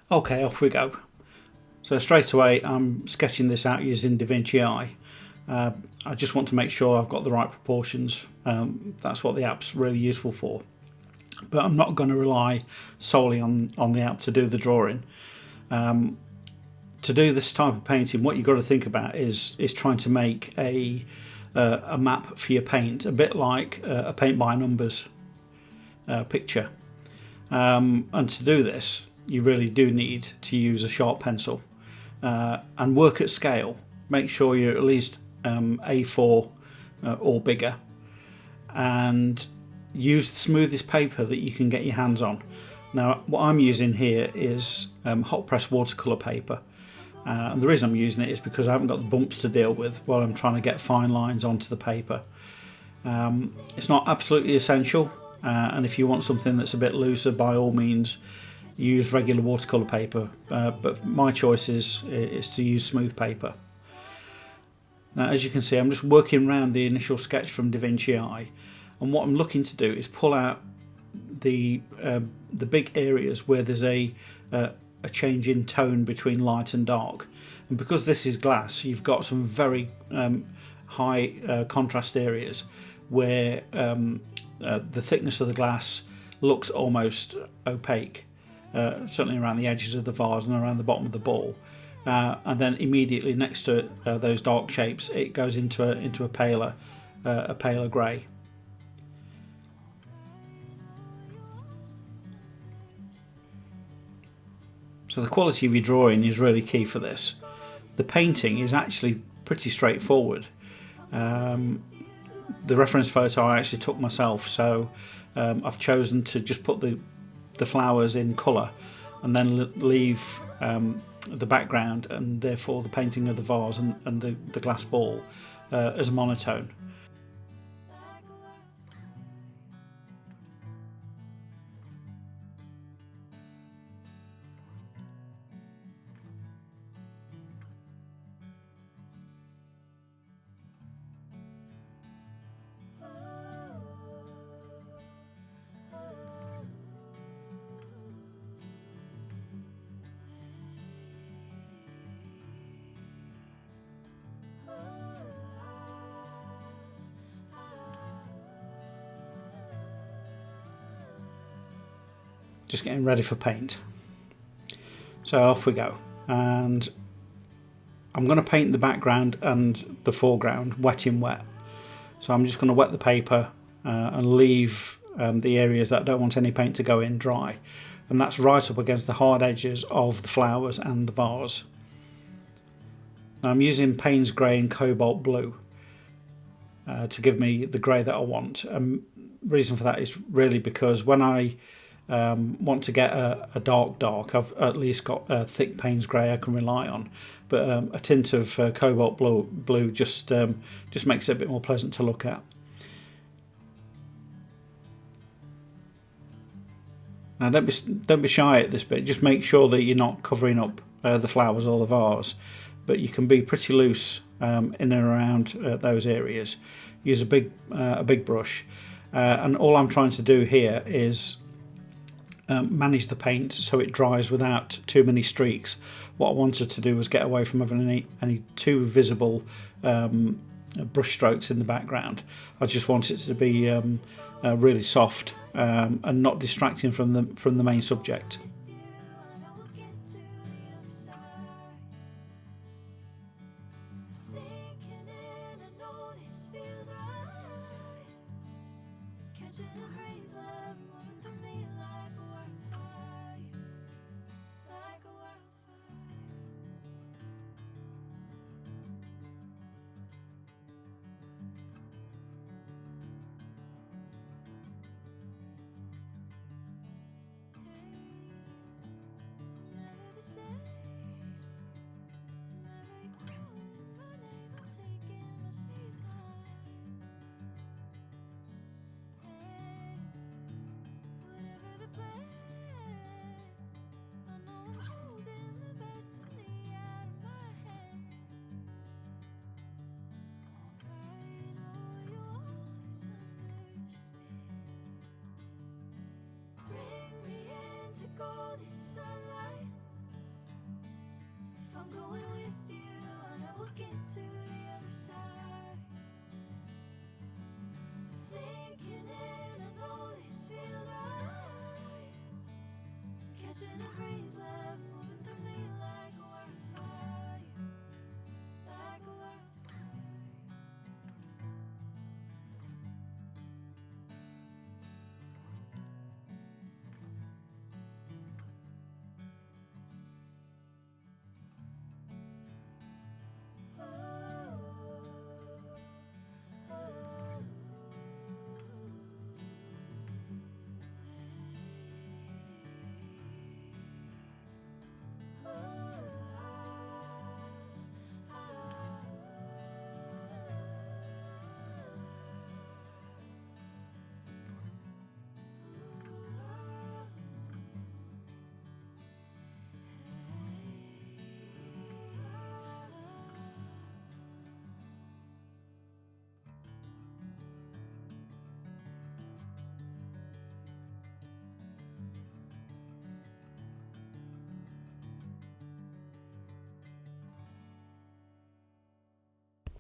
Okay, off we go. So straight away I'm sketching this out using DaVinci. I just want to make sure I've got the right proportions. That's what the app's really useful for. But I'm not going to rely solely on the app to do the drawing. To do this type of painting, what you've got to think about is trying to make a map for your paint, a bit like a paint by numbers picture. And to do this, you really do need to use a sharp pencil and work at scale. Make sure you're at least A4 or bigger, and use the smoothest paper that you can get your hands on. Now, what I'm using here is hot press watercolour paper. And the reason I'm using it is because I haven't got the bumps to deal with while I'm trying to get fine lines onto the paper. It's not absolutely essential, and if you want something that's a bit looser, by all means use regular watercolour paper, but my choice is to use smooth paper. Now, as you can see, I'm just working around the initial sketch from DaVinci, and what I'm looking to do is pull out the big areas where there's a change in tone between light and dark. And because this is glass, you've got some very high contrast areas where the thickness of the glass looks almost opaque, certainly around the edges of the vase and around the bottom of the ball. And then immediately next to those dark shapes, it goes into a paler grey. So the quality of your drawing is really key for this. The painting is actually pretty straightforward. The reference photo I actually took myself, so I've chosen to just put the flowers in colour and then leave the background and therefore the painting of the vase and the glass ball as a monotone. Just getting ready for paint. So off we go, and I'm going to paint the background and the foreground wet in wet. So I'm just going to wet the paper and leave the areas that I don't want any paint to go in dry, and that's right up against the hard edges of the flowers and the vase. Now I'm using Payne's Grey and Cobalt Blue to give me the grey that I want. The reason for that is really because when I want to get a dark, I've at least got a thick Payne's Grey I can rely on, but a tint of Cobalt Blue just makes it a bit more pleasant to look at. Now don't be shy at this bit. Just make sure that you're not covering up the flowers or the vase, but you can be pretty loose in and around those areas. Use a big brush, and all I'm trying to do here is manage the paint so it dries without too many streaks. What I wanted to do was get away from having any too visible brush strokes in the background. I just want it to be really soft and not distracting from the main subject. Golden sunlight, get to the other side. Sinking in, I know this feels right. Catching a breeze, love moving through me like a wildfire, like a wildfire.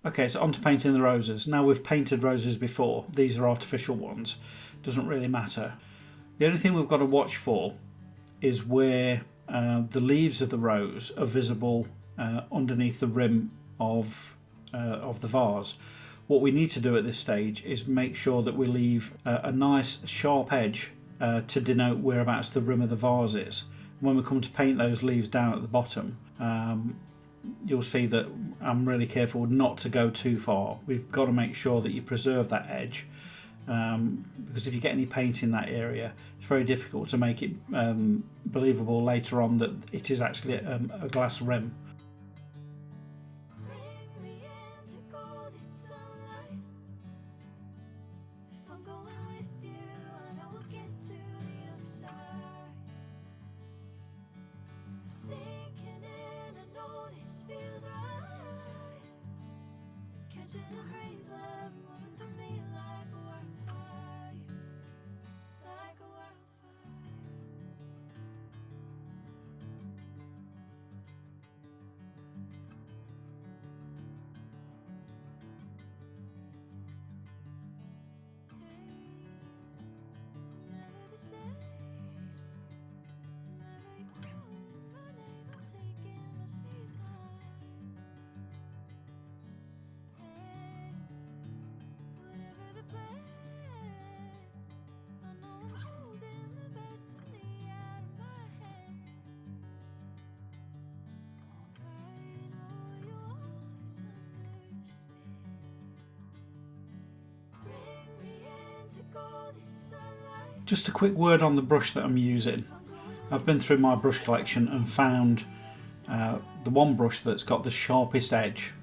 Okay, so on to painting the roses. Now we've painted roses before. These are artificial ones. Doesn't really matter. The only thing we've got to watch for is where the leaves of the rose are visible underneath the rim of the vase. What we need to do at this stage is make sure that we leave a nice sharp edge to denote whereabouts the rim of the vase is. When we come to paint those leaves down at the bottom, you'll see that I'm really careful not to go too far. We've got to make sure that you preserve that edge, because if you get any paint in that area, it's very difficult to make it believable later on that it is actually a glass rim. Bring me into golden sunlight. If I'm going with you, I know we'll get to the other side. Sinking in, I know this feels right. Catching a breeze, love moving through me like a wildfire, like a wildfire. Never the same. Never you calling my name, I'm taking my sweet time. Hey, whatever the plan, I know I'm holding the best of me out of my head. I know you always understand. Bring me into golden sunlight. Just a quick word on the brush that I'm using. I've been through my brush collection and found the one brush that's got the sharpest edge.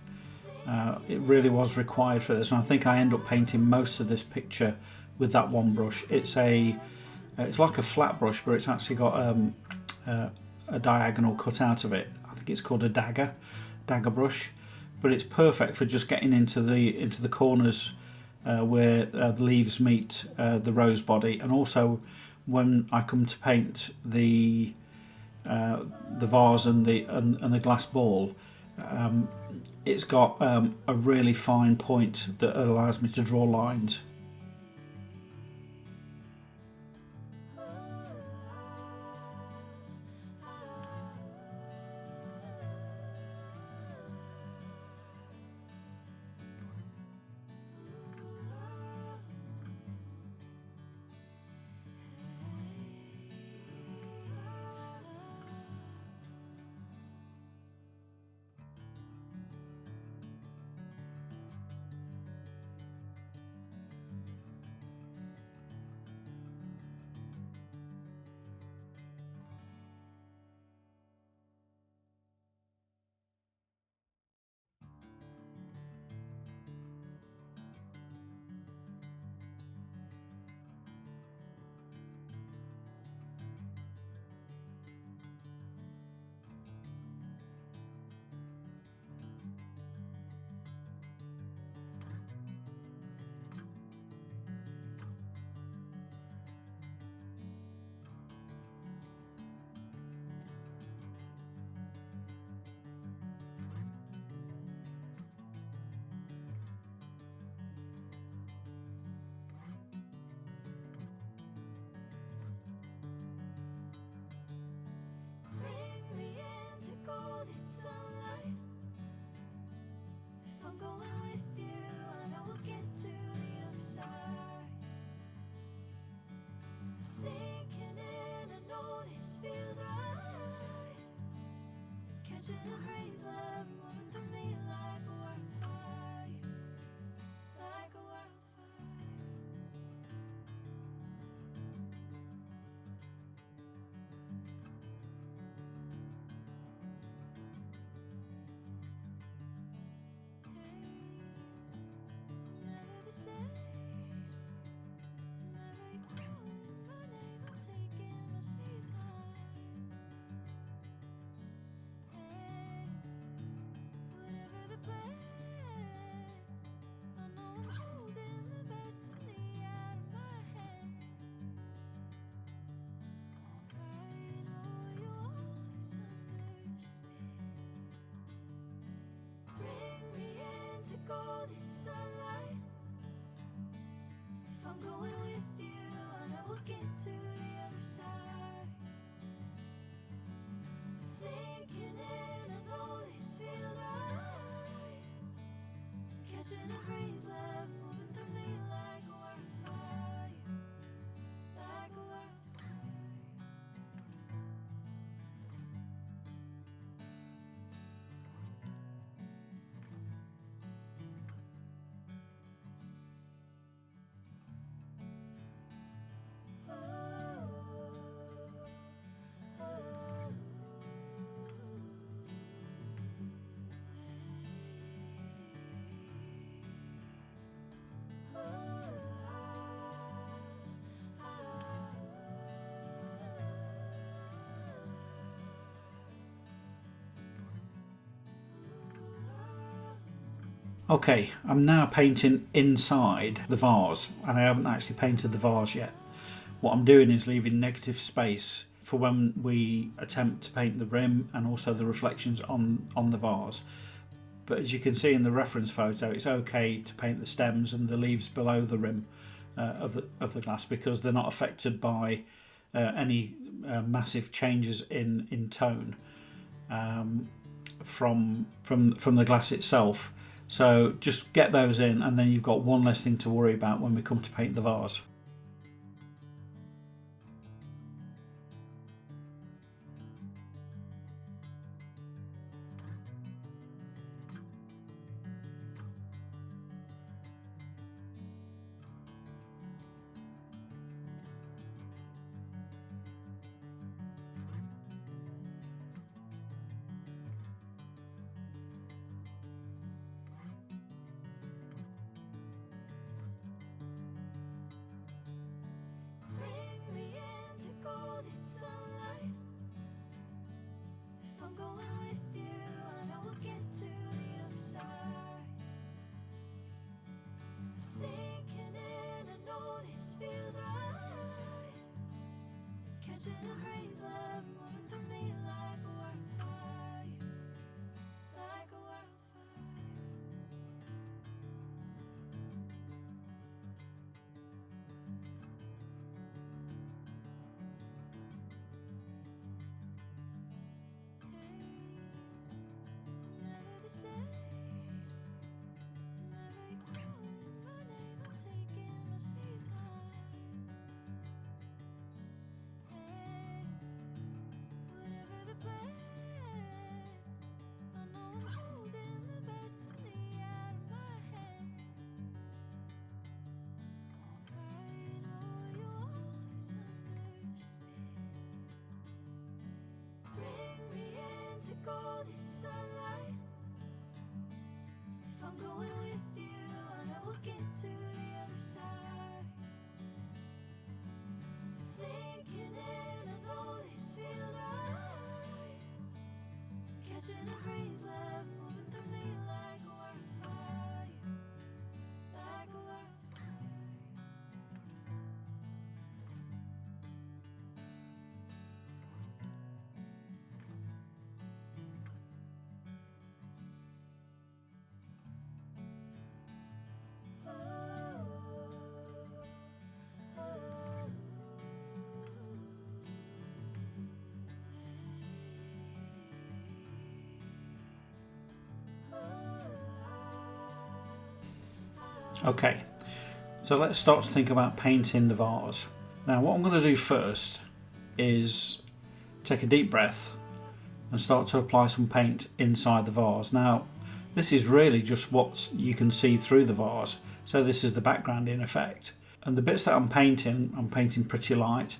It really was required for this, and I think I end up painting most of this picture with that one brush. It's like a flat brush, but it's actually got a diagonal cut out of it. I think it's called a dagger brush, but it's perfect for just getting into the corners where the leaves meet the rose body, and also when I come to paint the vase and the glass ball, it's got a really fine point that allows me to draw lines. golden sunlight. If I'm going with you, I know we'll get to the other side. Sinking in, I know this feels right. Catching a breeze, love moving through me like a wildfire, like a wildfire. Okay, I'm now painting inside the vase, and I haven't actually painted the vase yet. What I'm doing is leaving negative space for when we attempt to paint the rim and also the reflections on the vase. But as you can see in the reference photo, it's okay to paint the stems and the leaves below the rim of the glass, because they're not affected by any massive changes in tone from the glass itself. So just get those in, and then you've got one less thing to worry about when we come to paint the vase. Bring me into golden sunlight. If I'm going with you, I know we'll get to the other side. Sinking in, I know this feels right. Catching a breeze, love moving through me like a wildfire, like a wildfire. Never the same. Never you calling my name, I'm taking my sweet time. Hey, whatever the plan, I know I'm holding the best of me out of my hand. I know you always understand. Bring me into golden sunlight. If I'm going with you, I know we'll get to the other side. Sinking in, I know this feels right. Catching a breeze, love moving through me like a wildfire, like a wildfire. Okay, so let's start to think about painting the vase. Now what I'm going to do first is take a deep breath and start to apply some paint inside the vase. Now this is really just what you can see through the vase, so this is the background in effect. And the bits that I'm painting pretty light.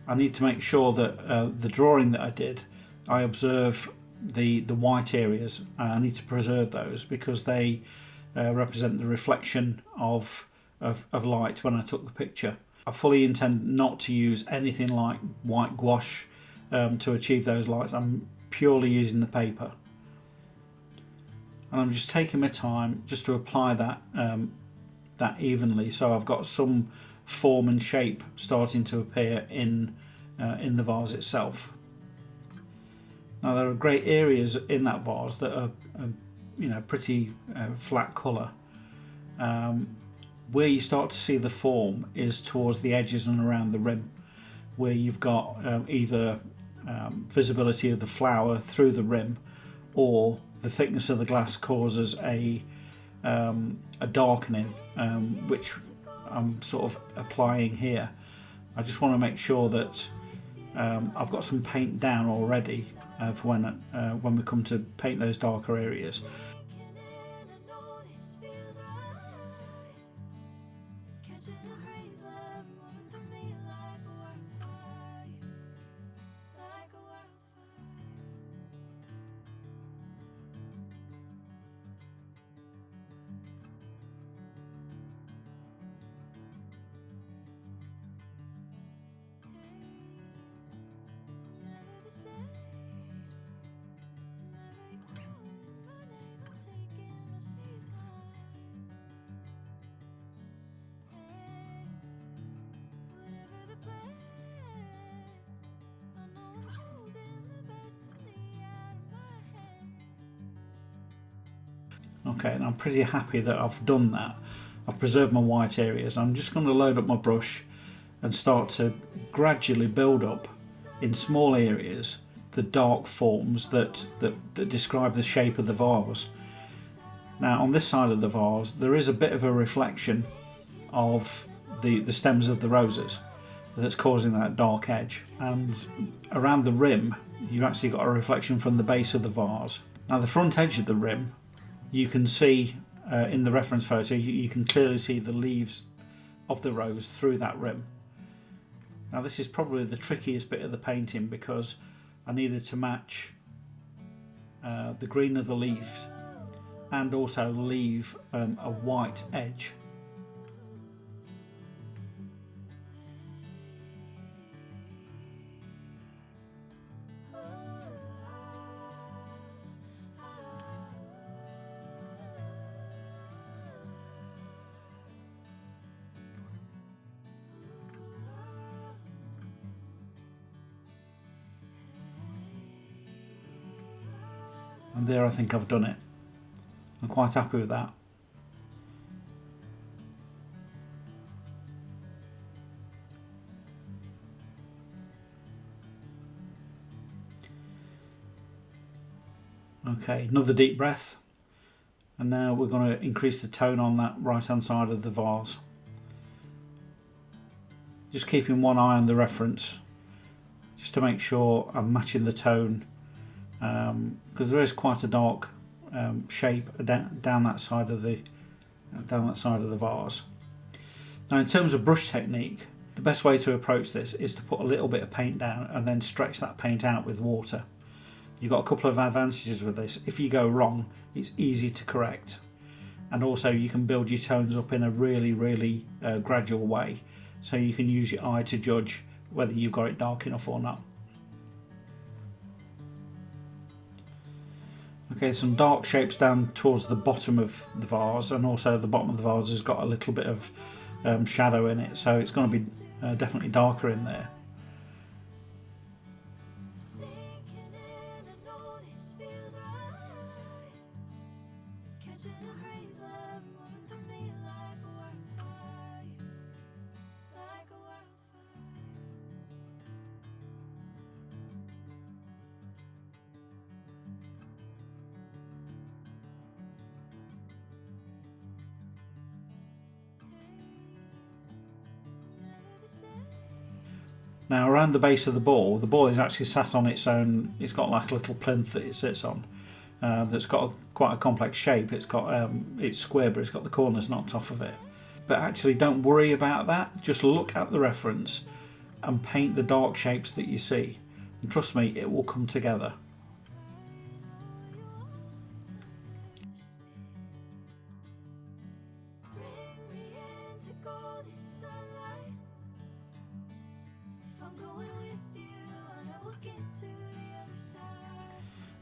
I need to make sure that the drawing that I did, I observe the white areas. I need to preserve those because they represent the reflection of light when I took the picture. I fully intend not to use anything like white gouache to achieve those lights. I'm purely using the paper, and I'm just taking my time just to apply that evenly, so I've got some form and shape starting to appear in the vase itself. Now there are great areas in that vase that are pretty flat colour. Where you start to see the form is towards the edges and around the rim, where you've got either visibility of the flower through the rim, or the thickness of the glass causes a darkening, which I'm sort of applying here. I just want to make sure that I've got some paint down already for when we come to paint those darker areas. Okay, and I'm pretty happy that I've done that. I've preserved my white areas. I'm just going to load up my brush and start to gradually build up in small areas the dark forms that describe the shape of the vase. Now on this side of the vase there is a bit of a reflection of the stems of the roses that's causing that dark edge, and around the rim you've actually got a reflection from the base of the vase. Now the front edge of the rim, you can see in the reference photo, you can clearly see the leaves of the rose through that rim. Now this is probably the trickiest bit of the painting, because I needed to match the green of the leaves and also leave a white edge. And there, I think I've done it. I'm quite happy with that. Okay, another deep breath. And now we're going to increase the tone on that right hand side of the vase. Just keeping one eye on the reference, just to make sure I'm matching the tone, because there is quite a dark shape down that side of the vase. Now in terms of brush technique, the best way to approach this is to put a little bit of paint down and then stretch that paint out with water. You've got a couple of advantages with this. If you go wrong, it's easy to correct, and also you can build your tones up in a really gradual way, so you can use your eye to judge whether you've got it dark enough or not. Okay, some dark shapes down towards the bottom of the vase, and also the bottom of the vase has got a little bit of shadow in it, so it's going to be definitely darker in there. Now around the base of the ball is actually sat on its own. It's got like a little plinth that it sits on, that's got quite a complex shape. It's got it's square, but it's got the corners knocked off of it. But actually don't worry about that, just look at the reference and paint the dark shapes that you see, and trust me, it will come together.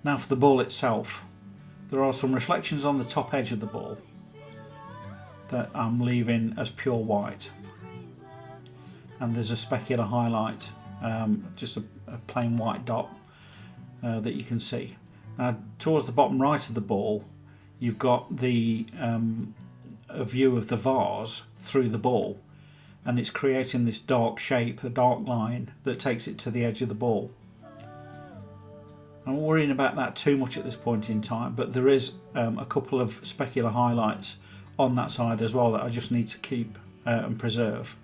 Now for the ball itself, there are some reflections on the top edge of the ball that I'm leaving as pure white, and there's a specular highlight, just a plain white dot that you can see. Now towards the bottom right of the ball you've got a view of the vase through the ball, and it's creating this dark shape, a dark line that takes it to the edge of the ball. I'm not worrying about that too much at this point in time, but there is a couple of specular highlights on that side as well that I just need to keep and preserve.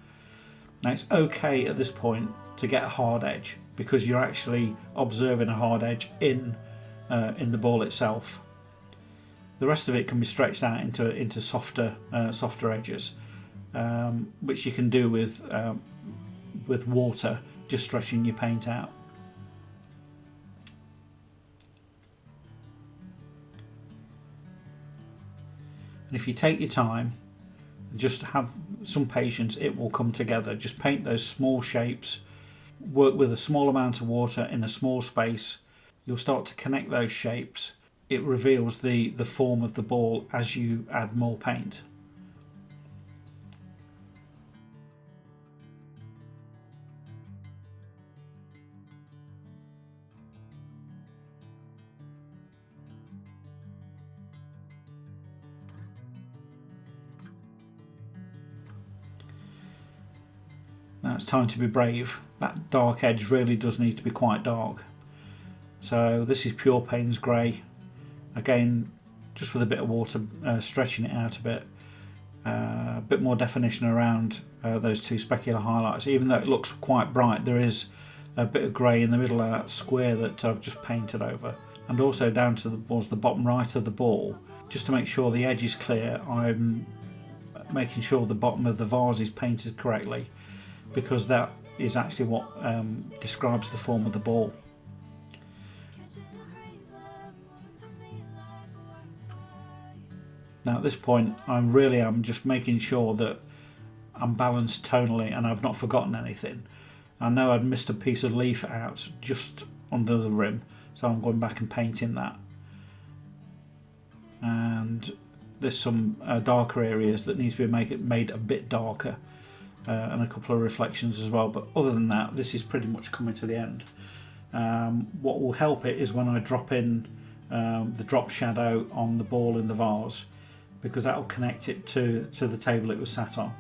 Now it's okay at this point to get a hard edge, because you're actually observing a hard edge in the ball itself. The rest of it can be stretched out into softer edges, which you can do with water, just stretching your paint out. And if you take your time, just have some patience, it will come together. Just paint those small shapes, work with a small amount of water in a small space. You'll start to connect those shapes. It reveals the form of the ball as you add more paint. Now it's time to be brave. That dark edge really does need to be quite dark. So this is pure Payne's grey. Again, just with a bit of water, stretching it out a bit more definition around those two specular highlights. Even though it looks quite bright, there is a bit of grey in the middle of that square that I've just painted over. And also down towards the bottom right of the ball, just to make sure the edge is clear, I'm making sure the bottom of the vase is painted correctly, because that is actually what describes the form of the ball. Now at this point I'm just making sure that I'm balanced tonally and I've not forgotten anything. I know I'd missed a piece of leaf out just under the rim, so I'm going back and painting that. And there's some darker areas that needs to be made a bit darker, and a couple of reflections as well, but other than that this is pretty much coming to the end. What will help it is when I drop in the drop shadow on the ball in the vase, because that will connect it to the table it was sat on.